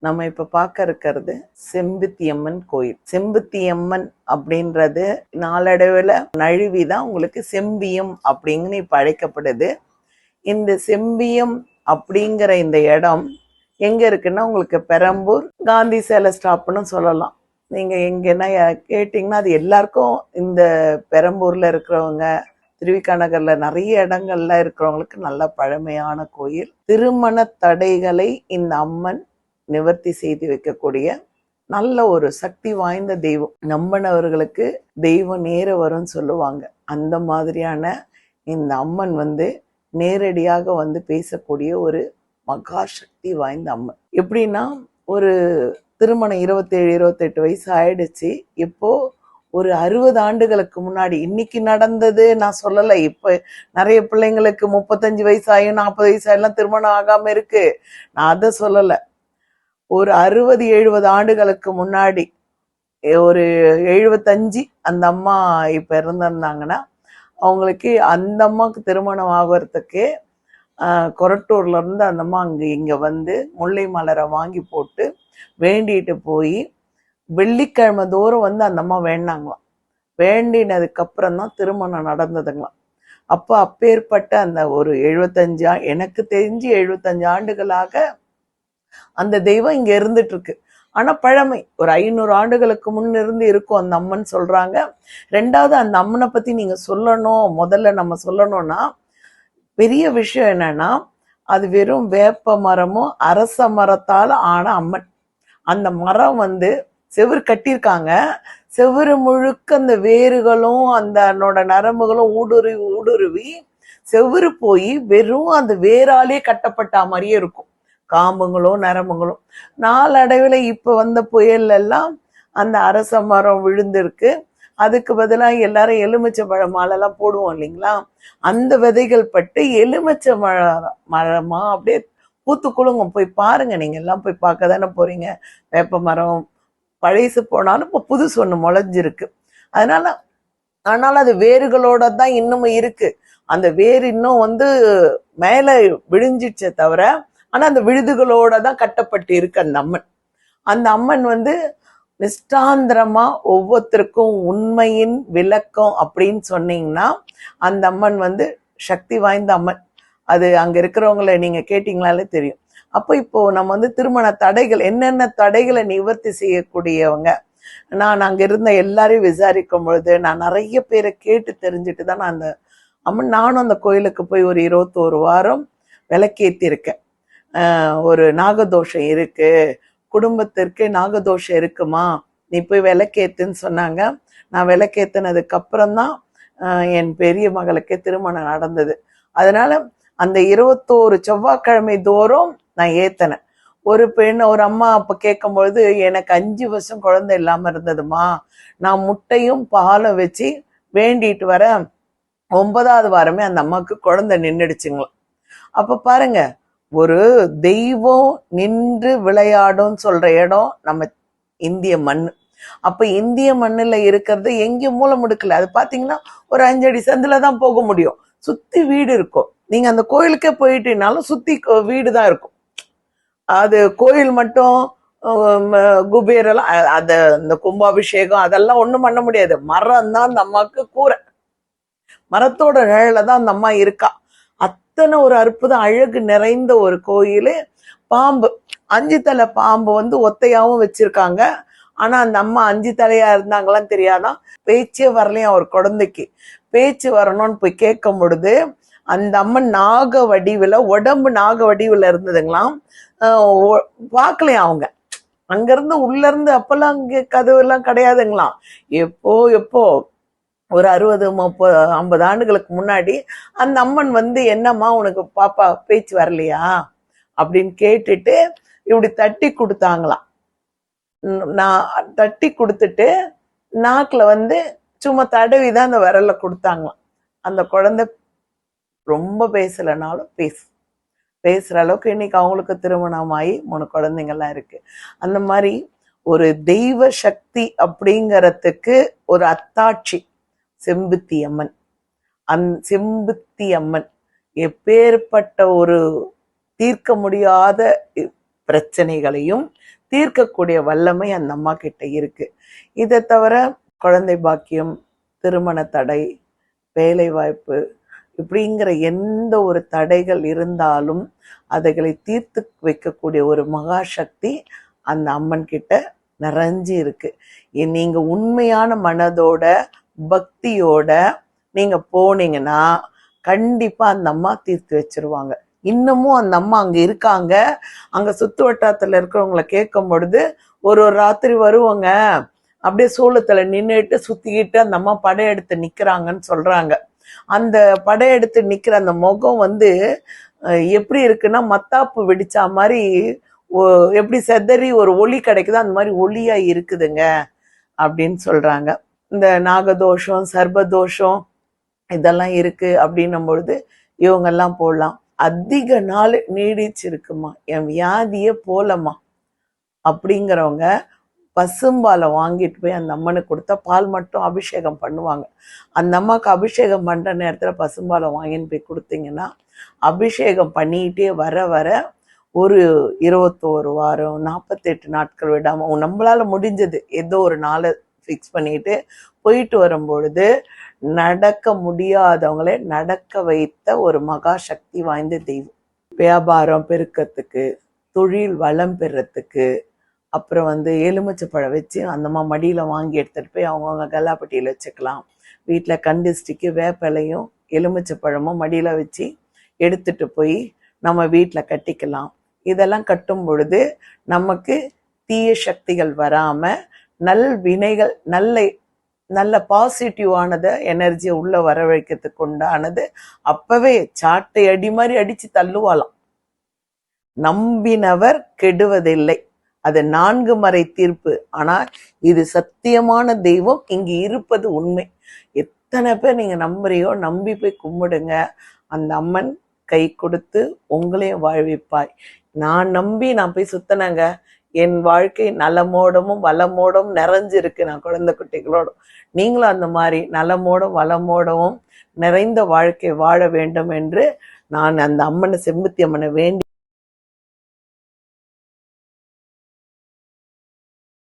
நம்ம இப்ப பார்க்க இருக்கிறது செம்புத்தியம்மன் கோயில். செம்புத்தியம்மன் அப்படின்றது நாளடைவில் நழுவிதான் உங்களுக்கு செம்பியம் அப்படிங்கன்னு இப்ப அழைக்கப்படுது. இந்த செம்பியம் அப்படிங்கிற இந்த இடம் எங்க இருக்குன்னா உங்களுக்கு பெரம்பூர் காந்தி சேலை ஸ்டாப்னு சொல்லலாம். நீங்க எங்கன்னா கேட்டீங்கன்னா அது எல்லாருக்கும் இந்த பெரம்பூர்ல இருக்கிறவங்க திருவிக்கா நகர்ல நிறைய இடங்கள்ல இருக்கிறவங்களுக்கு நல்ல பழமையான கோயில். திருமண தடைகளை இந்த அம்மன் நிவர்த்தி செய்து வைக்கக்கூடிய நல்ல ஒரு சக்தி வாய்ந்த தெய்வம். நம்பினவர்களுக்கு தெய்வம் நேர வரும்னு சொல்லுவாங்க. அந்த மாதிரியான இந்த அம்மன் நேரடியாக பேசக்கூடிய ஒரு மகா சக்தி வாய்ந்த அம்மன். எப்படின்னா ஒரு திருமணம் 27-28 வயசு ஆயிடுச்சு. இப்போ ஒரு 60 ஆண்டுகளுக்கு முன்னாடி இன்னைக்கு நடந்தது நான் சொல்லலை. இப்ப நிறைய பிள்ளைங்களுக்கு 35 வயசாயும் 40 வயசாயெல்லாம் திருமணம் ஆகாம இருக்கு. நான் அதை சொல்லலை. ஒரு 60-70 ஆண்டுகளுக்கு முன்னாடி ஒரு 75 அந்த அம்மா இப்ப இருந்திருந்தாங்கன்னா அவங்களுக்கு அந்த அம்மாவுக்கு திருமணம் ஆகிறதுக்கு கொரட்டூர்ல இருந்து அந்த அம்மா இங்க முல்லை மலரை வாங்கி போட்டு வேண்டிட்டு போய் வெள்ளிக்கிழமை தோறும் அந்த அம்மா வேண்டாங்களாம். வேண்டினதுக்கு அப்புறம் தான் திருமணம் நடந்ததுங்களாம். அப்பேற்பட்ட அந்த ஒரு 75 எனக்கு தெரிஞ்சு 75 ஆண்டுகளாக அந்த தெய்வம் இங்க இருந்துட்டு இருக்கு. ஆனா பழமை ஒரு 500 ஆண்டுகளுக்கு முன்னிருந்து இருக்கும் அந்த அம்மன் சொல்றாங்க. ரெண்டாவது அந்த அம்மனை பத்தி நீங்க சொல்லணும், முதல்ல நம்ம சொல்லணும்னா பெரிய விஷயம் என்னன்னா அது வெறும் வேப்ப மரமும் அரச மரத்தால் ஆன அம்மன். அந்த மரம் செவுரு கட்டியிருக்காங்க. செவுரு முழுக்க அந்த வேர்களும் அதனோட நரம்புகளும் ஊடுருவி செவுரு போய் வெறும் அந்த வேராலே கட்டப்பட்ட மாதிரியே இருக்கும். காம்புங்களும் நரம்புங்களும். நாளடைவில் இப்ப புயல் எல்லாம் அந்த அரச மரம் விழுந்திருக்கு. அதுக்கு பதிலாக எல்லாரும் எலுமிச்சை பழ மாலைலாம் போடுவோம் இல்லைங்களா? அந்த விதைகள் பட்டு எலுமிச்சை மரமா அப்படியே பூத்து குலுங்கும். போய் பாருங்க, நீங்க எல்லாம் போய் பார்க்க தானே போறீங்க. வேப்ப மரம் பழைசு போனாலும் இப்போ புதுசு ஒண்ணு முளைஞ்சிருக்கு. அதனால அது வேர்களோட தான் இன்னமும் இருக்கு. அந்த வேர் இன்னும் மேல விழிஞ்சிச்சே தவிர ஆனா அந்த விழுதுகளோட தான் கட்டப்பட்டு இருக்கு அந்த அம்மன். அந்த அம்மன் நிஷ்டாந்திரமா ஒவ்வொருத்தருக்கும் உண்மையின் விளக்கம் அப்படின்னு சொன்னீங்கன்னா அந்த அம்மன் சக்தி வாய்ந்த அம்மன். அது அங்க இருக்கிறவங்களை நீங்க கேட்டீங்களாலே தெரியும். அப்போ இப்போ நம்ம திருமண தடைகள் என்னென்ன தடைகளை நிவர்த்தி செய்யக்கூடியவங்க. நான் அங்க இருந்த எல்லாரையும் விசாரிக்கும் பொழுது நான் நிறைய பேரை கேட்டு தெரிஞ்சுட்டு தான் நான் அந்த அம்மன் நானும் அந்த கோயிலுக்கு போய் ஒரு 21 வாரம் விளக்கேத்தி இருக்கேன். ஒரு நாகதோஷம் இருக்கு, குடும்பத்திற்கு நாகதோஷம் இருக்குமா, நீ போய் விளக்கேத்துன்னு சொன்னாங்க. நான் விளக்கேத்தினதுக்கு அப்புறம்தான் என் பெரிய மகளுக்கு திருமணம் நடந்தது. அதனால அந்த 21 செவ்வாய்க்கிழமை தோறும் நான் ஏத்தினேன். ஒரு அம்மா அப்ப கேட்கும் பொழுது எனக்கு 5 வருஷம் குழந்தை இல்லாம இருந்ததுமா, நான் முட்டையும் பாலும் வச்சு வேண்டிட்டு வர 9வது வாரமே அந்த அம்மாவுக்கு குழந்தை நின்றுடுச்சுங்களா. அப்ப பாருங்க, ஒரு தெய்வம் நின்று விளையாடும் சொல்ற இடம் நம்ம இந்திய மண். அப்ப இந்திய மண்ணுல இருக்கிறது எங்கேயும் மூலம் முடுக்கல. அது பாத்தீங்கன்னா ஒரு 5 அடி சந்துலதான் போக முடியும். சுத்தி வீடு இருக்கும். நீங்க அந்த கோயிலுக்கே போயிட்டீங்கனாலும் சுத்தி வீடு தான் இருக்கும். அது கோயில் மட்டும் குபேரெல்லாம் இந்த கும்பாபிஷேகம் அதெல்லாம் ஒண்ணும் பண்ண முடியாது. மரம் தான் அந்த அம்மாவுக்கு கூரை. மரத்தோட நிழல தான் அந்த அம்மா இருக்கா. அத்தனை ஒரு அற்புதம் அழகு நிறைந்த ஒரு கோயில். பாம்பு 5 தலை பாம்பு ஒத்தையாவும் வச்சிருக்காங்க. ஆனா அந்த அம்மா 5 தலையா இருந்தாங்களான்னு தெரியாதான். பேச்சே வரலையும் ஒரு குழந்தைக்கு. பேச்சு வரணும்னு போய் கேட்கும் பொழுது அந்த அம்மன் நாக வடிவுல, உடம்பு நாக வடிவுல இருந்ததுங்களாம். பார்க்கலையும் அவங்க. அங்கிருந்து உள்ள இருந்து அப்பெல்லாம் அங்க கதவு எல்லாம் கிடையாதுங்களாம். எப்போ ஒரு 60-50 ஆண்டுகளுக்கு முன்னாடி அந்த அம்மன் என்னம்மா உனக்கு பாப்பா பேச்சு வரலையா அப்படின்னு கேட்டுட்டு இப்படி தட்டி கொடுத்தாங்களாம். நான் தட்டி கொடுத்துட்டு நாக்குல சும்மா தடவிதான் அந்த விரல்ல கொடுத்தாங்களாம். அந்த குழந்தை ரொம்ப பேசலைனாலும் பேசுற அளவுக்கு இன்னைக்கு அவங்களுக்கு திருமணமாயி 3 குழந்தைங்கள்லாம் இருக்கு. அந்த மாதிரி ஒரு தெய்வ சக்தி அப்படிங்கறதுக்கு ஒரு அத்தாட்சி செம்புத்தி அம்மன். செம்புத்தி அம்மன் எப்பேற்பட்ட ஒரு தீர்க்க முடியாத பிரச்சனைகளையும் தீர்க்கக்கூடிய வல்லமை அந்த அம்மா கிட்ட இருக்கு. இதை தவிர குழந்தை பாக்கியம், திருமண தடை, வேலை வாய்ப்பு இப்படிங்கிற எந்த ஒரு தடைகள் இருந்தாலும் அதைகளை தீர்த்து வைக்கக்கூடிய ஒரு மகாசக்தி அந்த அம்மன் கிட்ட நிறைஞ்சு இருக்கு. நீங்க உண்மையான மனதோட பக்தியோட நீங்க போனீங்கன்னா கண்டிப்பா அந்த அம்மா தீர்த்து வச்சிருவாங்க. இன்னமும் அந்த அம்மா அங்க இருக்காங்க. அங்க சுத்து வட்டாரத்துல இருக்கிறவங்களை கேட்கும் பொழுது ஒரு ராத்திரி வருவாங்க, அப்படியே சூளத்துல நின்றுட்டு சுத்திக்கிட்டு அந்த அம்மா படையெடுத்து நிக்கிறாங்கன்னு சொல்றாங்க. அந்த படையெடுத்து நிக்கிற அந்த முகம் எப்படி இருக்குன்னா மத்தாப்பு வெடிச்சா மாதிரி எப்படி செதறி ஒரு ஒளி கிடைக்குதோ அந்த மாதிரி ஒளியா இருக்குதுங்க அப்படின்னு சொல்றாங்க. இந்த நாகதோஷம், சர்பதோஷம் இதெல்லாம் இருக்கு அப்படின்னும் பொழுது இவங்கெல்லாம் போடலாம். அதிக நாள் நீடிச்சிருக்குமா, என் வியாதியே போலமா அப்படிங்கிறவங்க பசும்பாலை வாங்கிட்டு போய் அந்த அம்மனுக்கு கொடுத்தா பால் மட்டும் அபிஷேகம் பண்ணுவாங்க. அந்த அம்மாவுக்கு அபிஷேகம் பண்ற நேரத்துல பசும்பாலை வாங்கின்னு போய் கொடுத்தீங்கன்னா அபிஷேகம் பண்ணிக்கிட்டே வர வர ஒரு 21 வாரம் 48 நாட்கள் விடாம நம்மளால முடிஞ்சது ஏதோ ஒரு நாளை ஃபிக்ஸ் பண்ணிட்டு போயிட்டு வரும்பொழுது நடக்க முடியாதவங்களே நடக்க வைத்த ஒரு மகா சக்தி வாய்ந்த தெய்வம். வியாபாரம் பெருக்கத்துக்கு, தொழில் வளம் பெறத்துக்கு, அப்புறம் எலுமிச்சை பழம் வச்சு அந்தம்மா மடியில வாங்கி எடுத்துட்டு போய் அவங்கவுங்க கல்லாப்பட்டியில வச்சுக்கலாம். வீட்டில் கண்டிஸ்டிக்கு வேப்பிலையும் எலுமிச்சை பழமும் மடியில வச்சு எடுத்துட்டு போய் நம்ம வீட்டில் கட்டிக்கலாம். இதெல்லாம் கட்டும் பொழுது நமக்கு தீய சக்திகள் வராம நல் வினைகள் நல்ல பாசிட்டிவானதை எனர்ஜியை உள்ள வரவழைக்கிறதுக்கு உண்டானது அப்பவே சாட்டை அடி மாதிரி அடிச்சு தள்ளுவாளாம். நம்பினவர் கெடுவதில்லை, அது 4 மறை தீர்ப்பு. ஆனா இது சத்தியமான தெய்வம் இங்கு இருப்பது உண்மை. எத்தனை பேர் நீங்க நம்புறியோ நம்பி போய் கும்பிடுங்க, அந்த அம்மன் கை கொடுத்து உங்களையும் வாழ்விப்பாய். நான் நம்பி நான் போய் சுத்தினங்க, என் வாழ்க்கை நலமோடமும் வளமோடும் நிறைஞ்சிருக்கு. நான் குழந்தை குட்டிகளோடும் நீங்களும் அந்த மாதிரி நலமோடும் வளமோடவும் நிறைந்த வாழ்க்கை வாழ வேண்டும் என்று நான் அந்த அம்மனை, செம்புத்தி அம்மனை வேண்டி